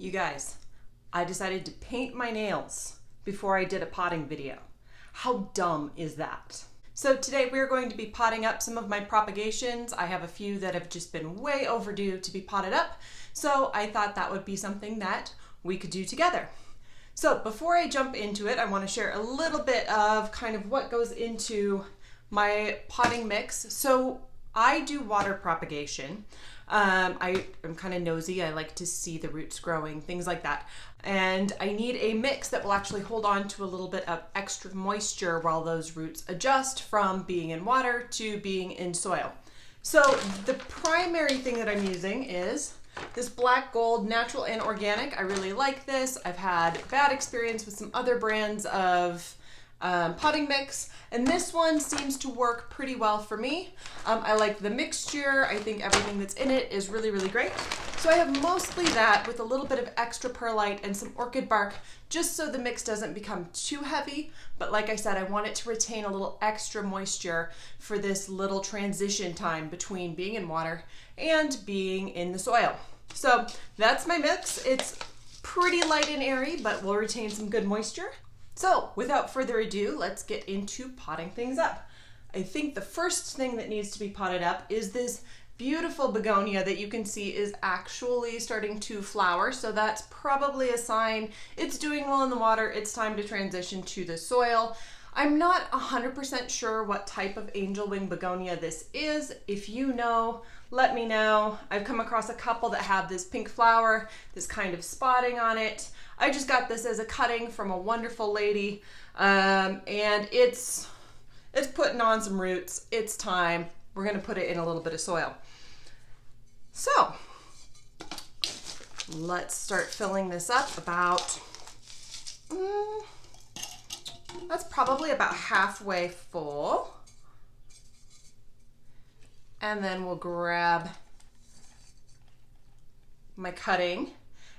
You guys, I decided to paint my nails before I did a potting video. How dumb is that? So today we're going to be potting up some of my propagations. I have a few that have just been way overdue to be potted up, so I thought that would be something that we could do together. So before I jump into it, I want to share a little bit of kind of what goes into my potting mix. So I do water propagation. I'm kind of nosy. I like to see the roots growing, things like that. And I need a mix that will actually hold on to a little bit of extra moisture while those roots adjust from being in water to being in soil. So the primary thing that I'm using is this black gold natural and organic. I really like this. I've had bad experience with some other brands of potting mix, and this one seems to work pretty well for me. I like the mixture. I think everything that's in it is really, really great. So I have mostly that with a little bit of extra perlite and some orchid bark, just so the mix doesn't become too heavy. But like I said, I want it to retain a little extra moisture for this little transition time between being in water and being in the soil. So that's my mix. It's pretty light and airy, but will retain some good moisture. So without further ado, let's get into potting things up. I think the first thing that needs to be potted up is this beautiful begonia that you can see is actually starting to flower. So that's probably a sign it's doing well in the water. It's time to transition to the soil. I'm not 100% sure what type of angel wing begonia this is. If you know, let me know. I've come across a couple that have this pink flower, this kind of spotting on it. I just got this as a cutting from a wonderful lady, and it's putting on some roots. It's time. We're gonna put it in a little bit of soil. So let's start filling this up about, that's probably about halfway full. And then we'll grab my cutting.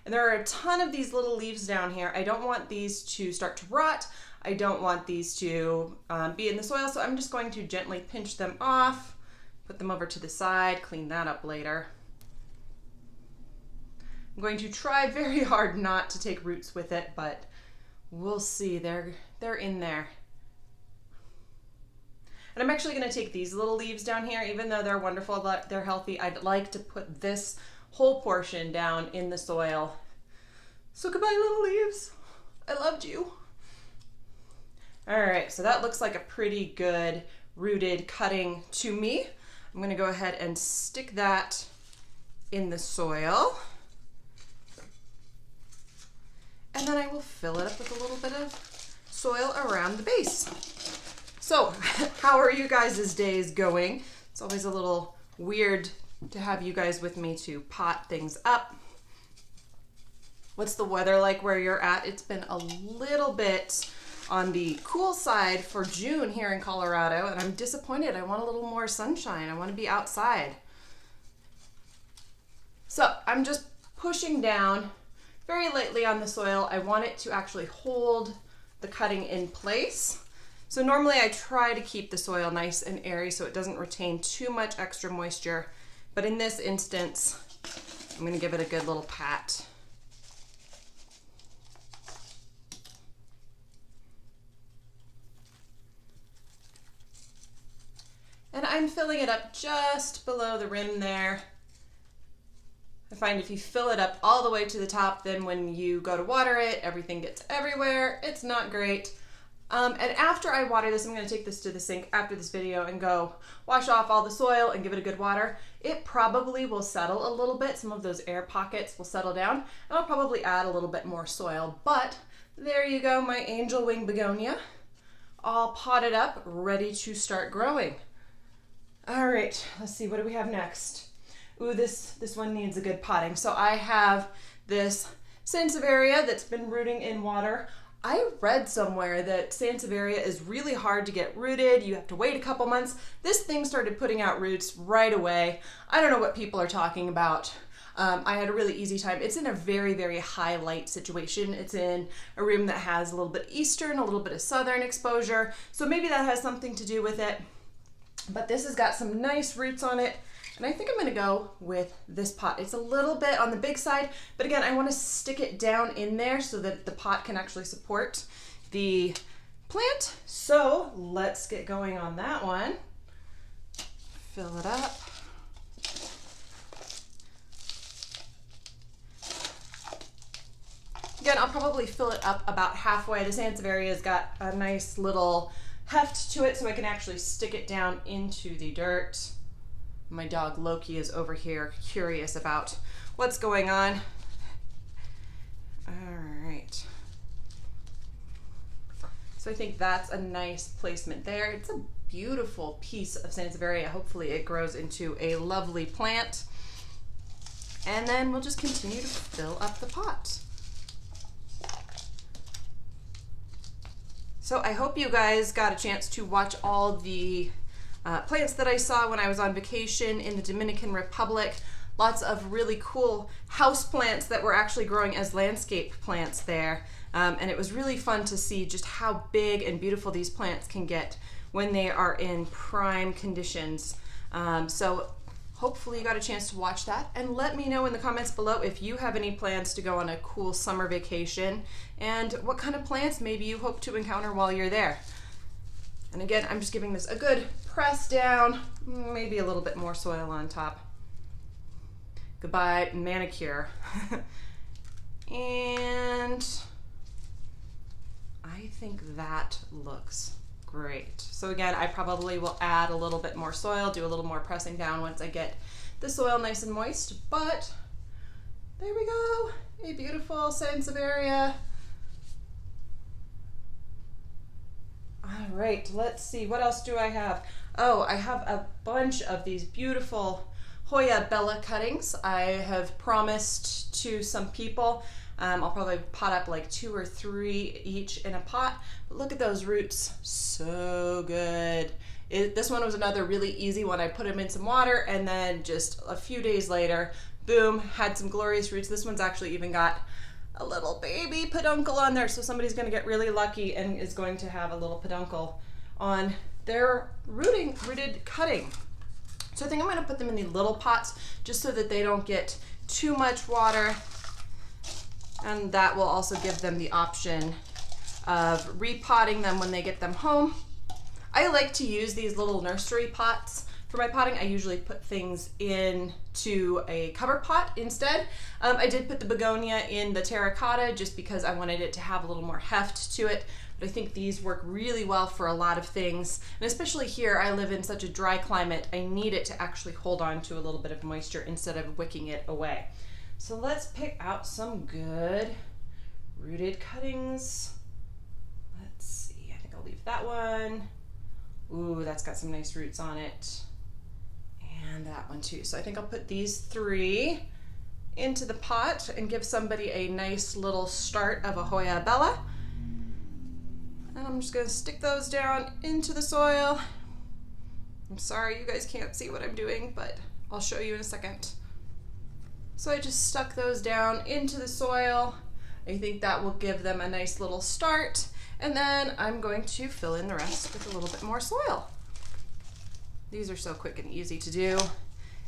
And there are a ton of these little leaves down here. I don't want these to start to rot. I don't want these to be in the soil, so I'm just going to gently pinch them off, put them over to the side, clean that up later. I'm going to try very hard not to take roots with it, but we'll see. They're in there. And I'm actually going to take these little leaves down here, even though they're wonderful, they're healthy. I'd like to put this whole portion down in the soil. So goodbye, little leaves. I loved you. All right, so that looks like a pretty good rooted cutting to me. I'm going to go ahead and stick that in the soil. And then I will fill it up with a little bit of soil around the base. So how are you guys' days going? It's always a little weird to have you guys with me to pot things up. What's the weather like where you're at? It's been a little bit on the cool side for June here in Colorado, and I'm disappointed. I want a little more sunshine. I want to be outside. So I'm just pushing down very lightly on the soil. I want it to actually hold the cutting in place. So normally I try to keep the soil nice and airy so it doesn't retain too much extra moisture. But in this instance, I'm going to give it a good little pat. And I'm filling it up just below the rim there. I find if you fill it up all the way to the top, then when you go to water it, everything gets everywhere. It's not great. And after I water this, I'm going to take this to the sink after this video and go wash off all the soil and give it a good water. It probably will settle a little bit. Some of those air pockets will settle down, and I'll probably add a little bit more soil. But there you go, my angel wing begonia, all potted up, ready to start growing. All right, let's see, what do we have next? Ooh, this one needs a good potting. So I have this sansevieria that's been rooting in water. I read somewhere that sansevieria is really hard to get rooted. You have to wait a couple months. This thing started putting out roots right away. I don't know what people are talking about. I had a really easy time. It's in a very, very high light situation. It's in a room that has a little bit eastern, a little bit of southern exposure. So maybe that has something to do with it. But this has got some nice roots on it. And I think I'm gonna go with this pot. It's a little bit on the big side, but again, I wanna stick it down in there so that the pot can actually support the plant. So let's get going on that one. Fill it up. Again, I'll probably fill it up about halfway. The Sansevieria's got a nice little heft to it so I can actually stick it down into the dirt. My dog Loki is over here curious about what's going on. All right. So I think that's a nice placement there. It's a beautiful piece of Sansevieria. Hopefully it grows into a lovely plant. And then we'll just continue to fill up the pot. So I hope you guys got a chance to watch all the plants that I saw when I was on vacation in the Dominican Republic. Lots of really cool house plants that were actually growing as landscape plants there. And it was really fun to see just how big and beautiful these plants can get when they are in prime conditions. So hopefully you got a chance to watch that, and let me know in the comments below if you have any plans to go on a cool summer vacation and what kind of plants maybe you hope to encounter while you're there. And again, I'm just giving this a good press down, maybe a little bit more soil on top. Goodbye, manicure. And I think that looks great. So again, I probably will add a little bit more soil, do a little more pressing down once I get the soil nice and moist, but there we go, a beautiful Sansevieria. All right, let's see, what else do I have? Oh, I have a bunch of these beautiful Hoya Bella cuttings. I have promised to some people. I'll probably pot up like 2 or 3 each in a pot. But look at those roots, so good. This one was another really easy one. I put them in some water and then just a few days later, boom, had some glorious roots. This one's actually even got a little baby peduncle on there. So somebody's gonna get really lucky and is going to have a little peduncle on their rooted cutting. So I think I'm gonna put them in the little pots just so that they don't get too much water. And that will also give them the option of repotting them when they get them home. I like to use these little nursery pots for my potting. I usually put things into a cover pot instead. I did put the Begonia in the terracotta just because I wanted it to have a little more heft to it. But I think these work really well for a lot of things. And especially here, I live in such a dry climate, I need it to actually hold on to a little bit of moisture instead of wicking it away. So let's pick out some good rooted cuttings. Let's see, I think I'll leave that one. Ooh, that's got some nice roots on it. And that one too. So I think I'll put these 3 into the pot and give somebody a nice little start of a Hoya Bella. And I'm just gonna stick those down into the soil. I'm sorry you guys can't see what I'm doing, but I'll show you in a second. So I just stuck those down into the soil. I think that will give them a nice little start. And then I'm going to fill in the rest with a little bit more soil. These are so quick and easy to do.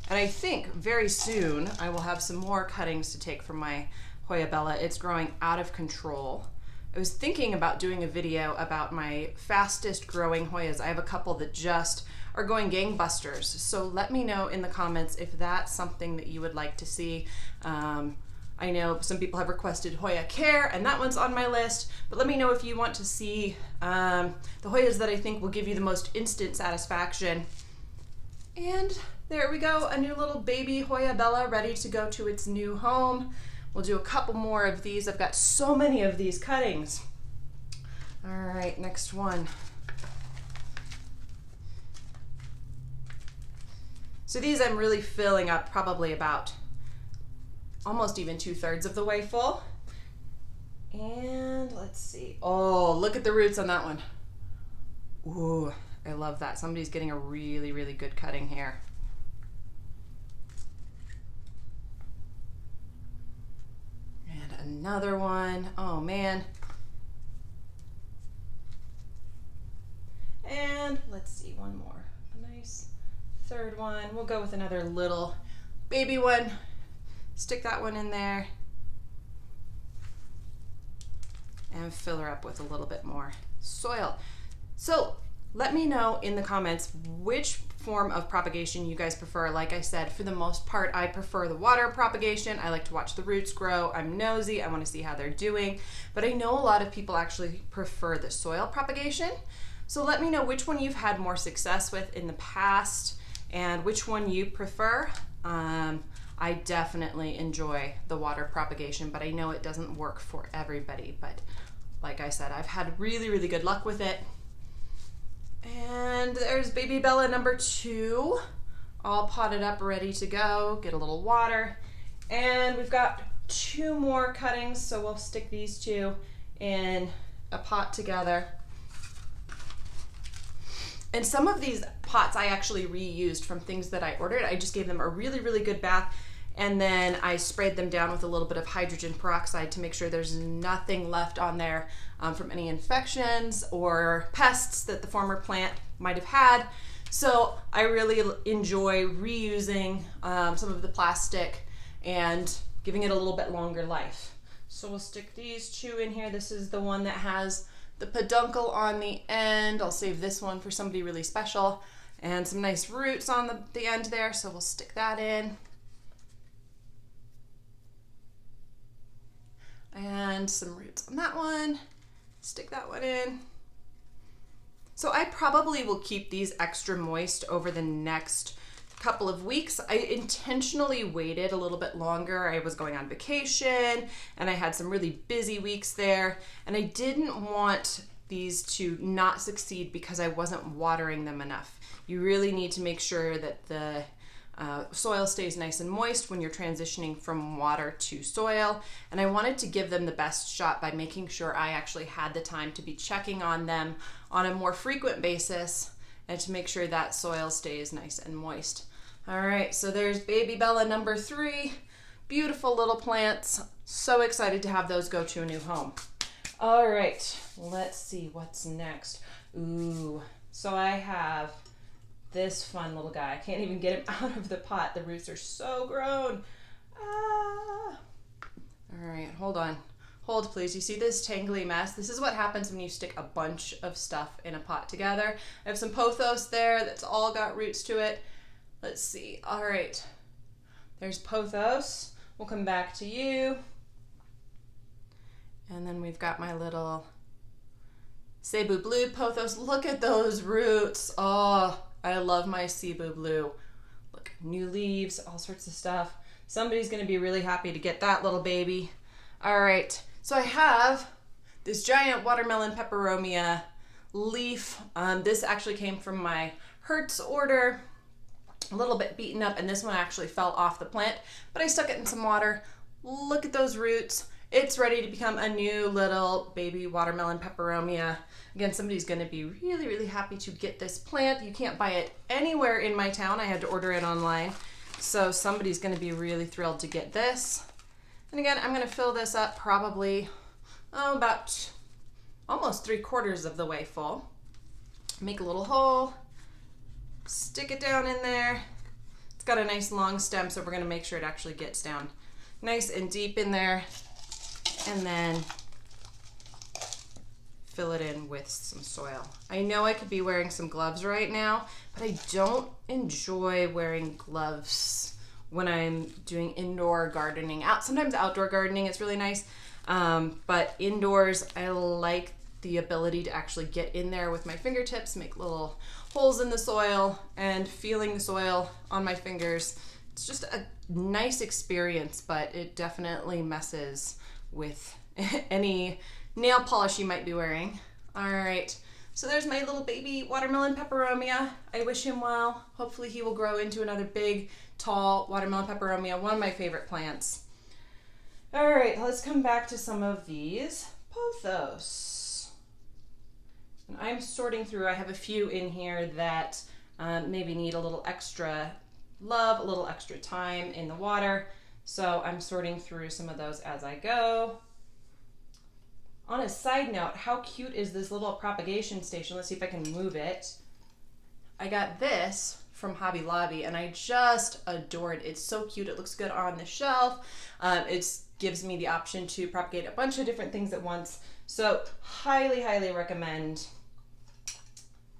And I think very soon I will have some more cuttings to take from my Hoya Bella. It's growing out of control. I was thinking about doing a video about my fastest growing Hoyas. I have a couple that just are going gangbusters. So let me know in the comments if that's something that you would like to see. I know some people have requested Hoya Care, and that one's on my list, but let me know if you want to see the Hoyas that I think will give you the most instant satisfaction. And there we go, a new little baby Hoya Bella ready to go to its new home. We'll do a couple more of these. I've got so many of these cuttings. All right, next one. So these I'm really filling up probably about almost even 2/3 of the way full. And let's see. Oh, look at the roots on that one. Ooh, I love that. Somebody's getting a really, really good cutting here. And another one. Oh man. And let's see, one more. A nice Third one, we'll go with another little baby one. Stick that one in there and fill her up with a little bit more soil. So let me know in the comments which form of propagation you guys prefer. Like I said, for the most part, I prefer the water propagation. I like to watch the roots grow. I'm nosy. I want to see how they're doing. But I know a lot of people actually prefer the soil propagation. So let me know which one you've had more success with in the past and which one you prefer. I definitely enjoy the water propagation, but I know it doesn't work for everybody. But like I said, I've had really, really good luck with it. And there's baby Bella number 2, all potted up, ready to go. Get a little water. And we've got 2 more cuttings, so we'll stick these 2 in a pot together. And some of these pots I actually reused from things that I ordered. I just gave them a really, really good bath, and then I sprayed them down with a little bit of hydrogen peroxide to make sure there's nothing left on there from any infections or pests that the former plant might have had. So I really enjoy reusing some of the plastic and giving it a little bit longer life. So we'll stick these 2 in here. This is the one that has the peduncle on the end. I'll save this one for somebody really special. And some nice roots on the end there, so we'll stick that in. And some roots on that one. Stick that one in. So I probably will keep these extra moist over the next couple of weeks. I intentionally waited a little bit longer. I was going on vacation and I had some really busy weeks there, and I didn't want these to not succeed because I wasn't watering them enough. You really need to make sure that the soil stays nice and moist when you're transitioning from water to soil, and I wanted to give them the best shot by making sure I actually had the time to be checking on them on a more frequent basis and to make sure that soil stays nice and moist. All right, so there's baby Bella number 3. Beautiful little plants. So excited to have those go to a new home. All right, let's see what's next. Ooh, so I have this fun little guy. I can't even get him out of the pot. The roots are so grown. Ah. All right, hold on. Hold, please. You see this tangly mess? This is what happens when you stick a bunch of stuff in a pot together. I have some pothos there that's all got roots to it. Let's see. All right. There's pothos. We'll come back to you. And then we've got my little Cebu Blue pothos. Look at those roots. Oh, I love my Cebu Blue. Look, new leaves, all sorts of stuff. Somebody's going to be really happy to get that little baby. All right, so I have this giant watermelon peperomia leaf. This actually came from my Hertz order. A little bit beaten up, and this one actually fell off the plant, but I stuck it in some water. Look at those roots. It's ready to become a new little baby watermelon peperomia. Again, somebody's going to be really, really happy to get this plant. You can't buy it anywhere in my town. I had to order it online. So somebody's going to be really thrilled to get this. And again, I'm going to fill this up probably about almost 3/4 of the way full. Make a little hole. Stick it down in there. It's got a nice long stem, so we're going to make sure it actually gets down nice and deep in there. And then fill it in with some soil. I know I could be wearing some gloves right now, but I don't enjoy wearing gloves when I'm doing indoor gardening. Sometimes outdoor gardening is really nice, but indoors I like the ability to actually get in there with my fingertips, make little holes in the soil, and feeling the soil on my fingers. It's just a nice experience, but it definitely messes with any nail polish you might be wearing. All right, so there's my little baby watermelon peperomia. I wish him well. Hopefully he will grow into another big, tall watermelon peperomia, one of my favorite plants. All right, let's come back to some of these pothos. And I'm sorting through. I have a few in here that maybe need a little extra love, a little extra time in the water. So I'm sorting through some of those as I go. On a side note, how cute is this little propagation station? Let's see if I can move it. I got this from Hobby Lobby, and I just adore it. It's so cute. It looks good on the shelf. It gives me the option to propagate a bunch of different things at once. So highly, highly recommend.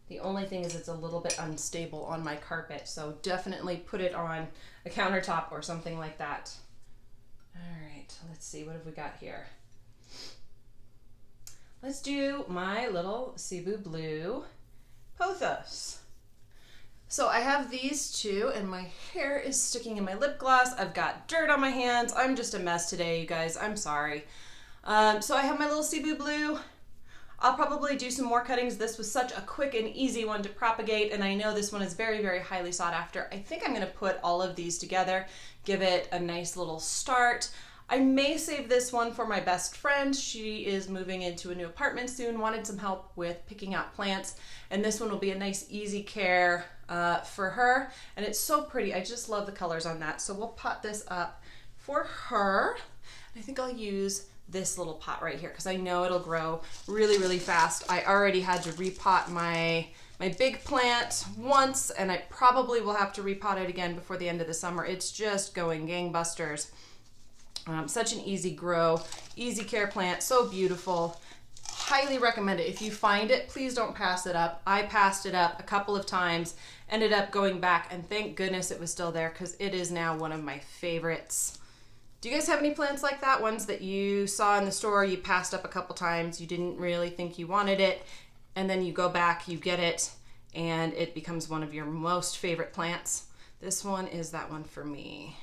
The only thing is it's a little bit unstable on my carpet, so definitely put it on a countertop or something like that. All right, let's see, what have we got here? Let's do my little Cebu Blue pothos. So I have these two, and my hair is sticking in my lip gloss. I've got dirt on my hands. I'm just a mess today, you guys. I'm sorry. So I have my little Cebu Blue. I'll probably do some more cuttings. This was such a quick and easy one to propagate, and I know this one is very, very highly sought after. I think I'm going to put all of these together, give it a nice little start. I may save this one for my best friend. She is moving into a new apartment soon, wanted some help with picking out plants, and this one will be a nice easy care for her, and it's so pretty. I just love the colors on that. So we'll pot this up for her. I think I'll use this little pot right here because I know it'll grow really, really fast. I already had to repot my big plant once, and I probably will have to repot it again before the end of the summer. It's just going gangbusters. Such an easy grow, easy care plant, so beautiful. Highly recommend it. If you find it, please don't pass it up. I passed it up a couple of times, ended up going back, and thank goodness it was still there because it is now one of my favorites. Do you guys have any plants like that? Ones that you saw in the store, you passed up a couple times, you didn't really think you wanted it, and then you go back, you get it, and it becomes one of your most favorite plants? This one is that one for me.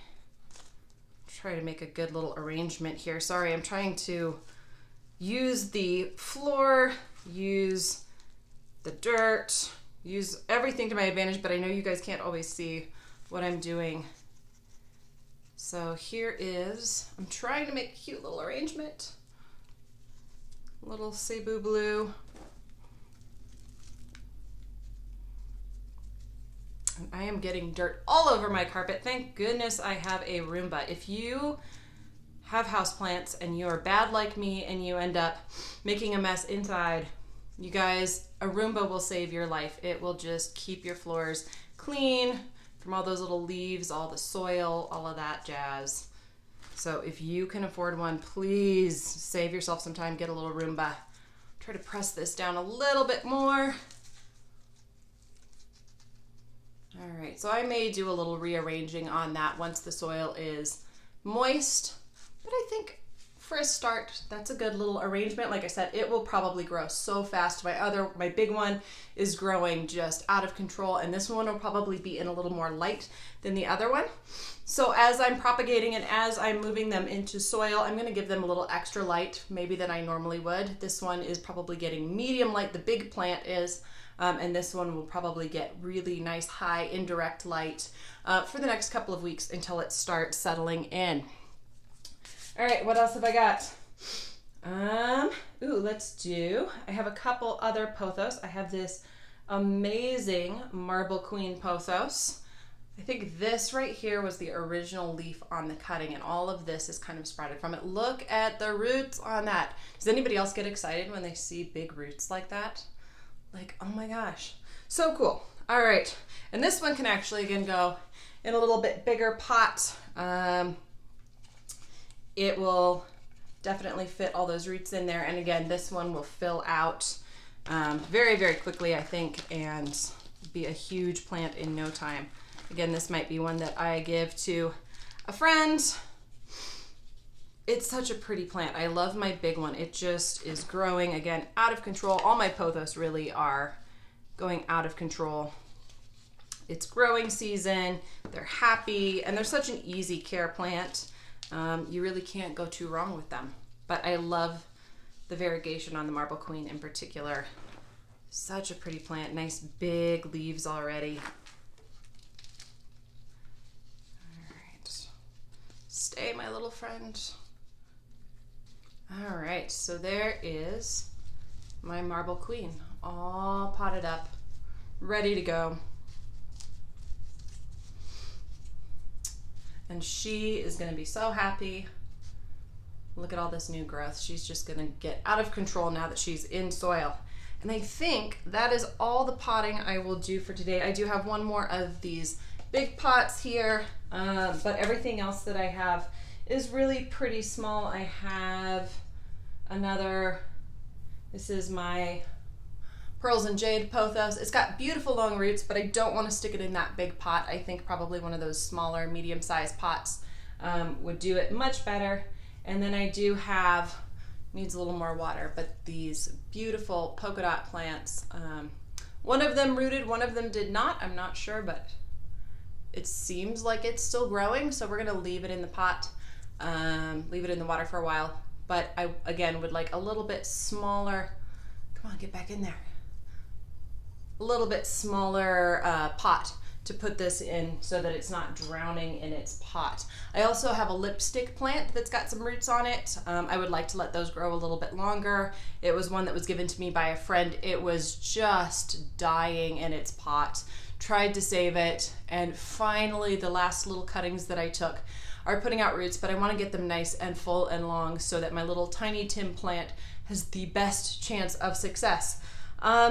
Try to make a good little arrangement here. Sorry, I'm trying to use the floor, use the dirt, use everything to my advantage, but I know you guys can't always see what I'm doing. So here is, I'm trying to make a cute little arrangement. Little Cebu Blue. And I am getting dirt all over my carpet. Thank goodness I have a Roomba. If you have houseplants and you are bad like me and you end up making a mess inside, you guys, a Roomba will save your life. It will just keep your floors clean from all those little leaves, all the soil, all of that jazz. So if you can afford one, please save yourself some time, get a little Roomba. Try to press this down a little bit more. All right, so I may do a little rearranging on that once the soil is moist, but I think for a start, that's a good little arrangement. Like I said, it will probably grow so fast. My big one is growing just out of control, and this one will probably be in a little more light than the other one. So as I'm propagating and as I'm moving them into soil, I'm gonna give them a little extra light, maybe than I normally would. This one is probably getting medium light, the big plant is, and this one will probably get really nice high indirect light for the next couple of weeks until it starts settling in. All right, what else have I got? I have a couple other pothos. I have this amazing Marble Queen pothos. I think this right here was the original leaf on the cutting, and all of this is kind of sprouted from it. Look at the roots on that. Does anybody else get excited when they see big roots like that? Like, oh my gosh, so cool. All right, and this one can actually, again, go in a little bit bigger pot. It will definitely fit all those roots in there. And again, this one will fill out very, very quickly, I think, and be a huge plant in no time. Again, this might be one that I give to a friend. It's such a pretty plant. I love my big one. It just is growing, again, out of control. All my pothos really are going out of control. It's growing season, they're happy, and they're such an easy care plant. You really can't go too wrong with them. But I love the variegation on the Marble Queen in particular. Such a pretty plant, nice big leaves already. All right, stay, my little friend. All right, so there is my Marble Queen, all potted up, ready to go. And she is gonna be so happy. Look at all this new growth. She's just gonna get out of control now that she's in soil. And I think that is all the potting I will do for today. I do have one more of these big pots here, but everything else that I have is really pretty small. I have another, this is my Pearls and Jade pothos. It's got beautiful long roots, but I don't want to stick it in that big pot. I think probably one of those smaller, medium-sized pots would do it much better. And then I do have, needs a little more water, but these beautiful polka dot plants. One of them rooted, one of them did not. I'm not sure, but it seems like it's still growing, so we're gonna leave it in the pot, leave it in the water for a while. But I, again, would like a little bit smaller, come on, get back in there. A little bit smaller pot to put this in so that it's not drowning in its pot. I also have a lipstick plant that's got some roots on it. I would like to let those grow a little bit longer. It was one that was given to me by a friend. It was just dying in its pot. Tried to save it, and finally the last little cuttings that I took are putting out roots, but I want to get them nice and full and long so that my little tiny Tim plant has the best chance of success.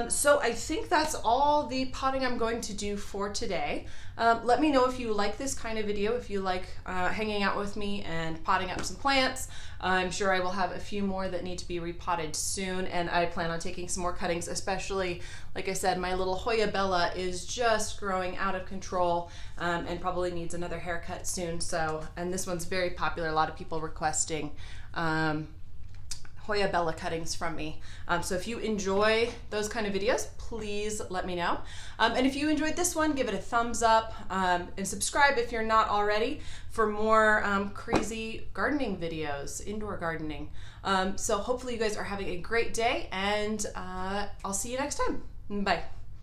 So I think that's all the potting I'm going to do for today. Let me know if you like this kind of video, if you like hanging out with me and potting up some plants. I'm sure I will have a few more that need to be repotted soon, and I plan on taking some more cuttings, especially, like I said, my little Hoya Bella is just growing out of control and probably needs another haircut soon. So, and this one's very popular, a lot of people requesting Hoya Bella cuttings from me. So if you enjoy those kind of videos, please let me know. And if you enjoyed this one, give it a thumbs up and subscribe if you're not already for more crazy gardening videos, indoor gardening. So hopefully you guys are having a great day, and I'll see you next time. Bye.